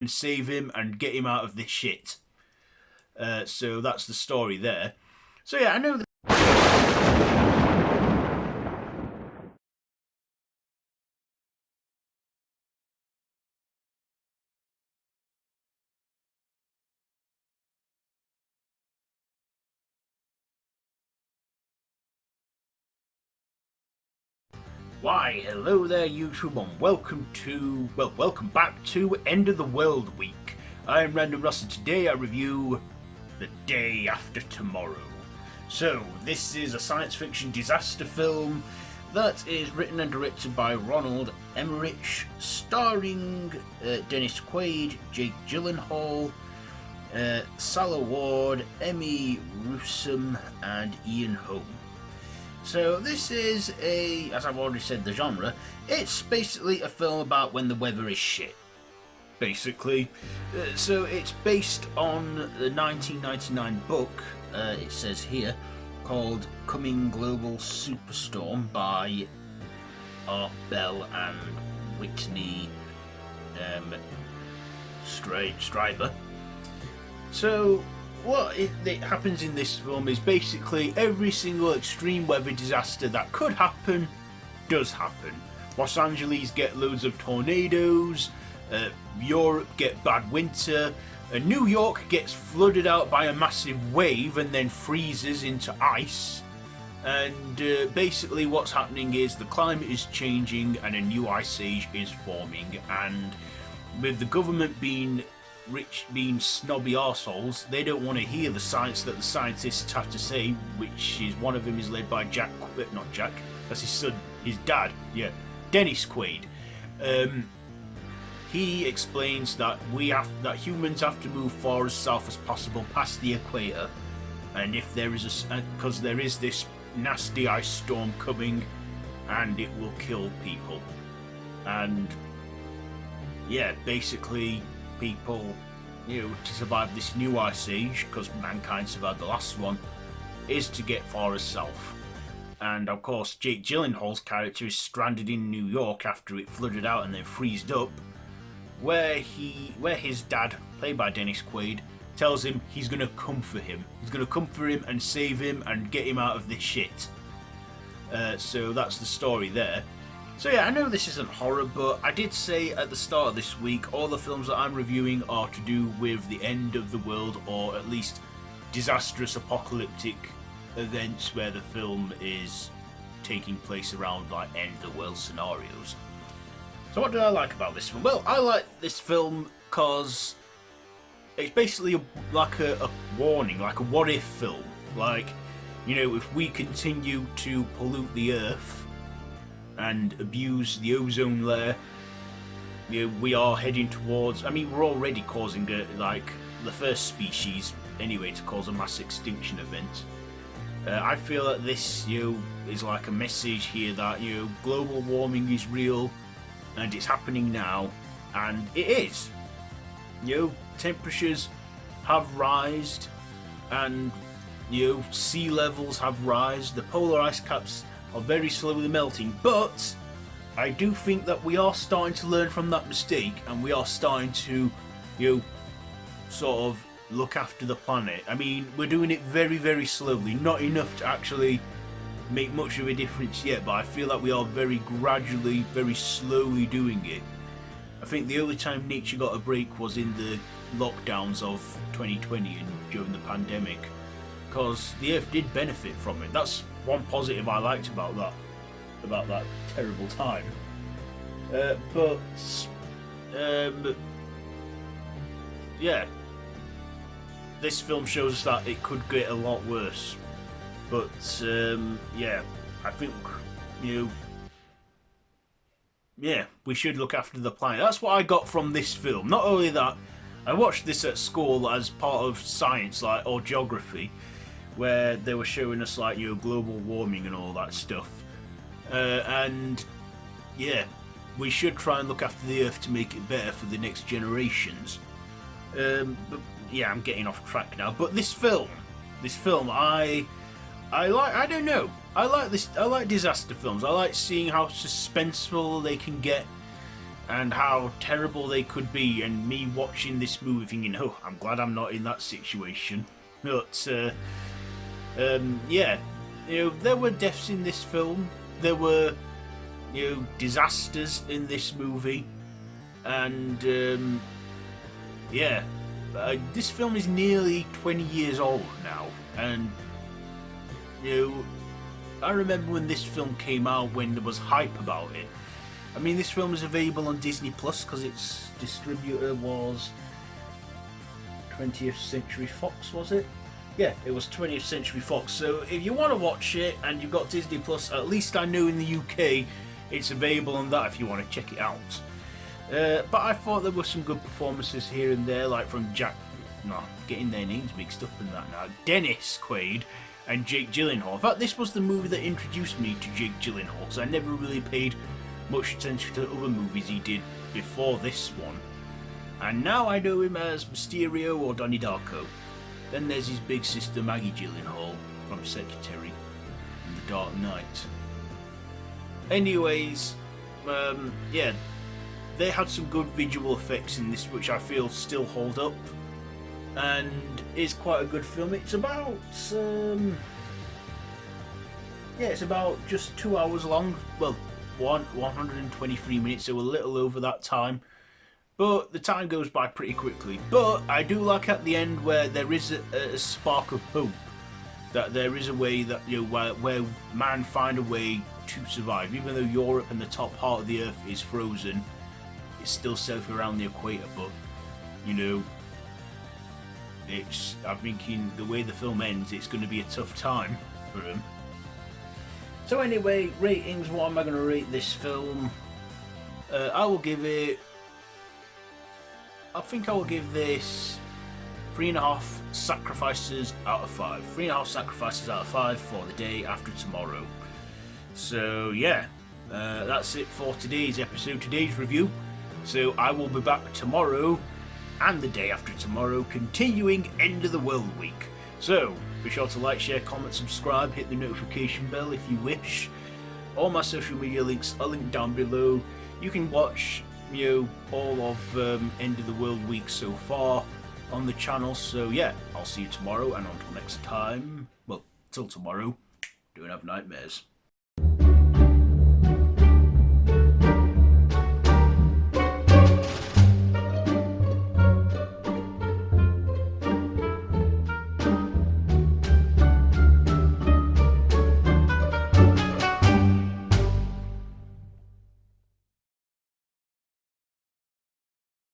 and save him and get him out of this shit. So that's the story there. So yeah, I know that. Why, hello there YouTube and welcome back to End of the World Week. I am Random Ross and today I review The Day After Tomorrow. So, this is a science fiction disaster film that is written and directed by Ronald Emmerich, starring Dennis Quaid, Jake Gyllenhaal, Salah Ward, Emmy Rossum and Ian Holm. So this is as I've already said, the genre, it's basically a film about when the weather is shit. Basically. So it's based on the 1999 book, it says here, called Coming Global Superstorm by Art Bell and Whitney Stryber. So what happens in this film is basically every single extreme weather disaster that could happen does happen. Los Angeles get loads of tornadoes, Europe get bad winter, New York gets flooded out by a massive wave and then freezes into ice. And basically what's happening is the climate is changing and a new ice age is forming, and with the government being snobby arseholes, they don't want to hear the science that the scientists have to say, which is one of them is led by not Jack, that's his son, his dad, yeah, Dennis Quaid. He explains that humans have to move far as south as possible past the equator, and if there is because there is this nasty ice storm coming, and it will kill people, and yeah, basically people, to survive this new ice age, because mankind survived the last one, is to get far as south. And of course, Jake Gyllenhaal's character is stranded in New York after it flooded out and then freezed up, where his dad, played by Dennis Quaid, tells him he's going to come for him. He's going to come for him and save him and get him out of this shit. So that's the story there. So yeah, I know this isn't horror, but I did say at the start of this week, all the films that I'm reviewing are to do with the end of the world, or at least disastrous apocalyptic events where the film is taking place around like end of the world scenarios. So what do I like about this film? Well, I like this film because it's basically like a warning, like a what if film. Like, if we continue to pollute the earth and abuse the ozone layer, we are heading towards, we're already causing the first species anyway to cause a mass extinction event. I feel that this is like a message here that global warming is real and it's happening now, and it is. Temperatures have rised, and sea levels have risen, the polar ice caps are very slowly melting, but I do think that we are starting to learn from that mistake, and we are starting to, sort of look after the planet. We're doing it very, very slowly, not enough to actually make much of a difference yet, but I feel that we are very gradually, very slowly doing it. I think the only time nature got a break was in the lockdowns of 2020 and during the pandemic, because the earth did benefit from it. That's one positive I liked about that terrible time. Yeah, this film shows us that it could get a lot worse. But yeah, I think we should look after the planet. That's what I got from this film. Not only that, I watched this at school as part of science, or geography, where they were showing us global warming and all that stuff, and yeah, we should try and look after the earth to make it better for the next generations. But yeah, I'm getting off track now. But this film, I like. I don't know. I like this. I like disaster films. I like seeing how suspenseful they can get, and how terrible they could be, and me watching this movie thinking, oh, I'm glad I'm not in that situation. But yeah, there were deaths in this film, there were disasters in this movie, and yeah, this film is nearly 20 years old now, and I remember when this film came out, when there was hype about it. I mean, this film is available on Disney Plus because its distributor was 20th Century Fox, was it? Yeah, it was 20th Century Fox. So if you want to watch it and you've got Disney Plus, at least I know in the UK it's available on that if you want to check it out. But I thought there were some good performances here and there, like from getting their names mixed up in that now. Dennis Quaid and Jake Gyllenhaal. In fact, this was the movie that introduced me to Jake Gyllenhaal, because I never really paid much attention to other movies he did before this one. And now I know him as Mysterio or Donnie Darko. Then there's his big sister Maggie Gyllenhaal from Secretary in The Dark Knight. Anyways, yeah, they had some good visual effects in this, which I feel still hold up, and is quite a good film. It's about it's about just 2 hours long. Well, 123 minutes, so a little over that time. But the time goes by pretty quickly. But I do like at the end where there is a spark of hope, that there is a way that where man find a way to survive. Even though Europe and the top part of the earth is frozen, it's still safe around the equator. But I'm thinking the way the film ends, it's going to be a tough time for him. So anyway, ratings. What am I going to rate this film? I think I will give this 3.5 sacrifices out of 5. 3.5 sacrifices out of 5 for The Day After Tomorrow. So yeah, that's it for today's episode, today's review. So I will be back tomorrow and the day after tomorrow, continuing End of the World Week. So be sure to like, share, comment, subscribe, hit the notification bell if you wish. All my social media links are linked down below. You can watch all of End of the World Week so far on the channel. So yeah, I'll see you tomorrow, and until next time, well, till tomorrow, don't have nightmares.